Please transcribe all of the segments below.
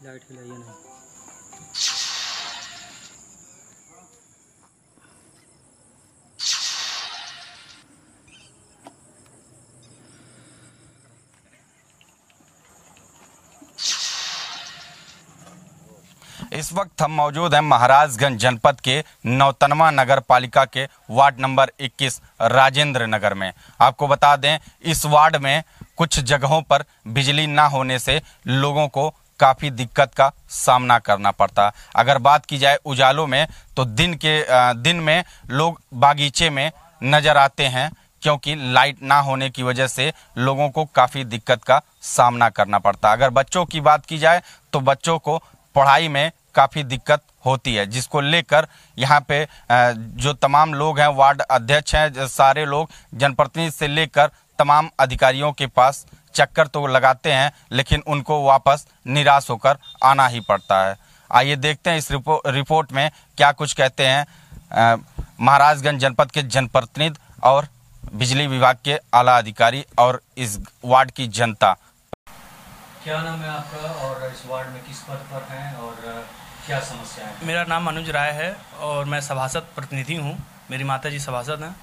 Light के लिए नहीं। इस वक्त हम मौजूद हैं महाराजगंज जनपद के नौतनवा नगर पालिका के वार्ड नंबर 21 राजेंद्र नगर में। आपको बता दें, इस वार्ड में कुछ जगहों पर बिजली ना होने से लोगों को काफ़ी दिक्कत का सामना करना पड़ता। अगर बात की जाए उजालों में, तो दिन में लोग बागीचे में नज़र आते हैं, क्योंकि लाइट ना होने की वजह से लोगों को काफ़ी दिक्कत का सामना करना पड़ता। अगर बच्चों की बात की जाए तो बच्चों को पढ़ाई में काफ़ी दिक्कत होती है, जिसको लेकर यहाँ पे जो तमाम लोग हैं, वार्ड अध्यक्ष हैं, सारे लोग जनप्रतिनिधि से लेकर तमाम अधिकारियों के पास चक्कर तो लगाते हैं, लेकिन उनको वापस निराश होकर आना ही पड़ता है। आइए देखते हैं इस रिपोर्ट में क्या कुछ कहते हैं महाराजगंज जनपद के जनप्रतिनिधि और बिजली विभाग के आला अधिकारी और इस वार्ड की जनता। क्या नाम है आपका और इस वार्ड में किस पद पर हैं और क्या समस्या है? मेरा नाम अनुज राय है और मैं सभासद प्रतिनिधि हूँ। मेरी माताजी सभासद हैं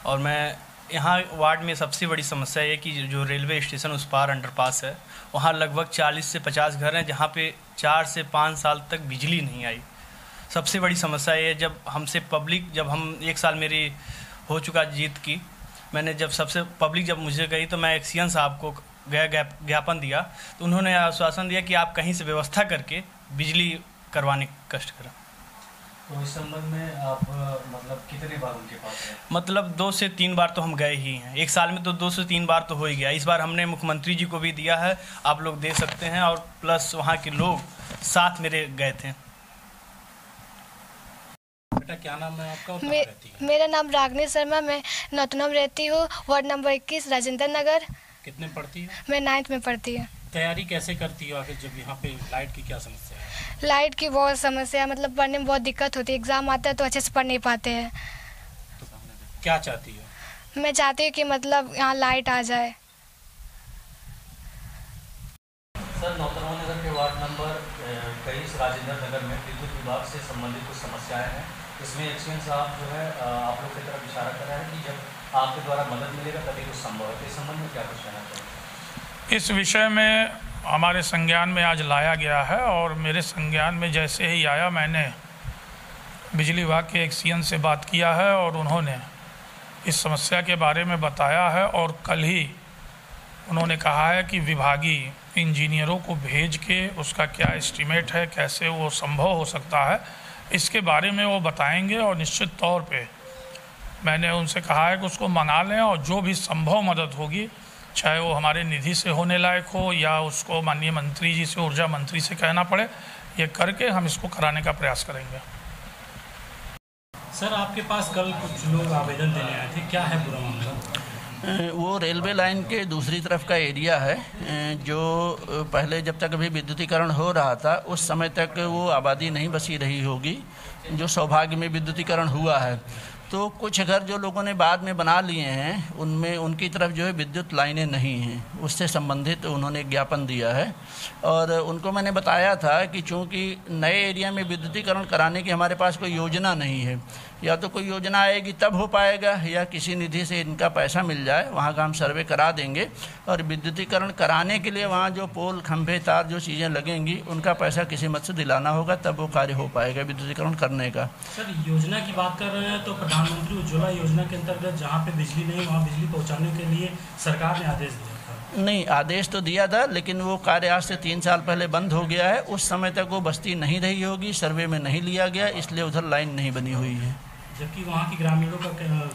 और मैं यहाँ वार्ड में सबसे बड़ी समस्या ये कि जो रेलवे स्टेशन उस पार अंडरपास है, वहाँ लगभग 40 से 50 घर हैं जहाँ पे 4 से 5 साल तक बिजली नहीं आई। सबसे बड़ी समस्या ये, जब हमसे पब्लिक, जब हम 1 साल मेरी हो चुका जीत की, मैंने जब सबसे पब्लिक जब मुझे गई तो मैं एक्सीएन साहब को ज्ञापन दिया, तो उन्होंने आश्वासन दिया कि आप कहीं से व्यवस्था करके बिजली करवाने का कष्ट करें। तो इस संबंध में आप मतलब कितने बार उनके पास गए? मतलब 2 से 3 बार तो हम गए ही हैं। 1 साल में तो 2 से 3 बार तो हो ही गया। इस बार हमने मुख्यमंत्री जी को भी दिया है, आप लोग दे सकते हैं, और प्लस वहाँ के लोग साथ मेरे गए थे। बेटा क्या नाम है आपका? मेरा नाम रागनी शर्मा, मैं नौतनवा में रहती हूँ, वार्ड नंबर 21 राजेंद्र नगर। कितने पढ़ती हो? मैं 9th में पढ़ती हूँ। तैयारी कैसे करती हो आगे, जब यहाँ पे लाइट की क्या समस्या है? लाइट की बहुत समस्या है, मतलब पढ़ने में बहुत दिक्कत होती है। एग्ज़ाम आता है तो अच्छे से पढ़ नहीं पाते हैं। तो क्या चाहती हो? मैं चाहती हूँ कि मतलब यहाँ लाइट आ जाए। सर, नौतनवा नगर के वार्ड नंबर 23 राजेंद्र नगर में विद्युत विभाग से संबंधित कुछ समस्याएं हैं। इसमें एक्सीएन साहब जो है आप लोग की तरफ इशारा कर रहे हैं कि जब आपके द्वारा मदद मिलेगा तभी कुछ संभव है। इस संबंध में क्या कुछ कहना चाहिए? इस विषय में हमारे संज्ञान में आज लाया गया है और मेरे संज्ञान में जैसे ही आया, मैंने बिजली विभाग के एक्सीएन से बात किया है और उन्होंने इस समस्या के बारे में बताया है और कल ही उन्होंने कहा है कि विभागीय इंजीनियरों को भेज के उसका क्या एस्टीमेट है, कैसे वो संभव हो सकता है, इसके बारे में वो बताएंगे। और निश्चित तौर पे मैंने उनसे कहा है कि उसको मंगा लें और जो भी संभव मदद होगी, चाहे वो हमारे निधि से होने लायक हो या उसको माननीय मंत्री जी से, ऊर्जा मंत्री से कहना पड़े, ये करके हम इसको कराने का प्रयास करेंगे। सर, आपके पास कल कुछ लोग आवेदन देने आए थे, क्या है पूरा मामला? वो रेलवे लाइन के दूसरी तरफ का एरिया है, जो पहले जब तक अभी विद्युतीकरण हो रहा था उस समय तक वो आबादी नहीं बसी रही होगी, जो सौभाग्य में विद्युतीकरण हुआ है। तो कुछ घर जो लोगों ने बाद में बना लिए हैं, उनमें उनकी तरफ जो है विद्युत लाइनें नहीं हैं, उससे संबंधित उन्होंने ज्ञापन दिया है। और उनको मैंने बताया था कि चूँकि नए एरिया में विद्युतीकरण कराने की हमारे पास कोई योजना नहीं है, या तो कोई योजना आएगी तब हो पाएगा, या किसी निधि से इनका पैसा मिल जाए, वहाँ का हम सर्वे करा देंगे। और विद्युतीकरण कराने के लिए वहाँ जो पोल, खंभे, तार, जो चीज़ें लगेंगी, उनका पैसा किसी मत से दिलाना होगा, तब वो कार्य हो पाएगा विद्युतीकरण करने का। सर, योजना की बात कर रहे हैं तो प्रधानमंत्री उज्ज्वला योजना के अंतर्गत जहाँ पे बिजली नहीं, वहाँ बिजली पहुँचाने के लिए सरकार ने आदेश दिया था। नहीं, आदेश तो दिया था, लेकिन वो कार्य आज से 3 साल पहले बंद हो गया है। उस समय तक वो बस्ती नहीं रही होगी, सर्वे में नहीं लिया गया, इसलिए उधर लाइन नहीं बनी हुई है। जबकि वहाँ की ग्रामीणों का,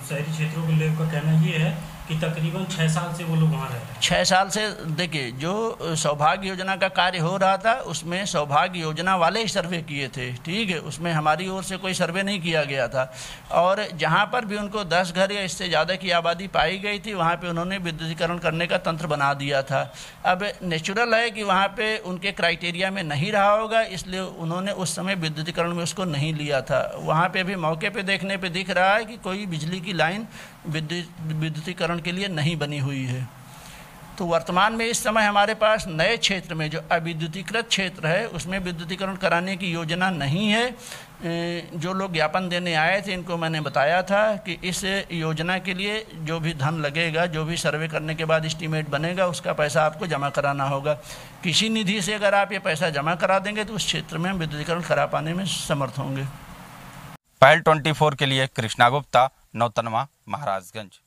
शहरी क्षेत्रों के लोगों का कहना ये है कि तकरीबन 6 साल से वो लोग वहाँ रहते हैं। 6 साल से देखिए, जो सौभाग्य योजना का कार्य हो रहा था उसमें सौभाग्य योजना वाले ही सर्वे किए थे, ठीक है, उसमें हमारी ओर से कोई सर्वे नहीं किया गया था। और जहाँ पर भी उनको 10 घर या इससे ज़्यादा की आबादी पाई गई थी, वहाँ पे उन्होंने विद्युतीकरण करने का तंत्र बना दिया था। अब नेचुरल है कि वहाँ पे उनके क्राइटेरिया में नहीं रहा होगा, इसलिए उन्होंने उस समय विद्युतीकरण में उसको नहीं लिया था। वहाँ पर भी मौके पर देखने पर दिख रहा है कि कोई बिजली की लाइन विद्युतीकरण के लिए नहीं बनी हुई है। तो वर्तमान में इस समय हमारे पास नए क्षेत्र में जो अविद्युतीकृत क्षेत्र है उसमें विद्युतीकरण कराने की योजना नहीं है। जो लोग ज्ञापन देने आए थे इनको मैंने बताया था कि इस योजना के लिए जो भी धन लगेगा, जो भी सर्वे करने के बाद एस्टीमेट बनेगा, उसका पैसा आपको जमा कराना होगा। किसी निधि से अगर आप ये पैसा जमा करा देंगे तो उस क्षेत्र में हम विद्युतीकरण करा पाने में समर्थ होंगे। पहल 24 के लिए कृष्णा गुप्ता, नौतनवा, महाराजगंज।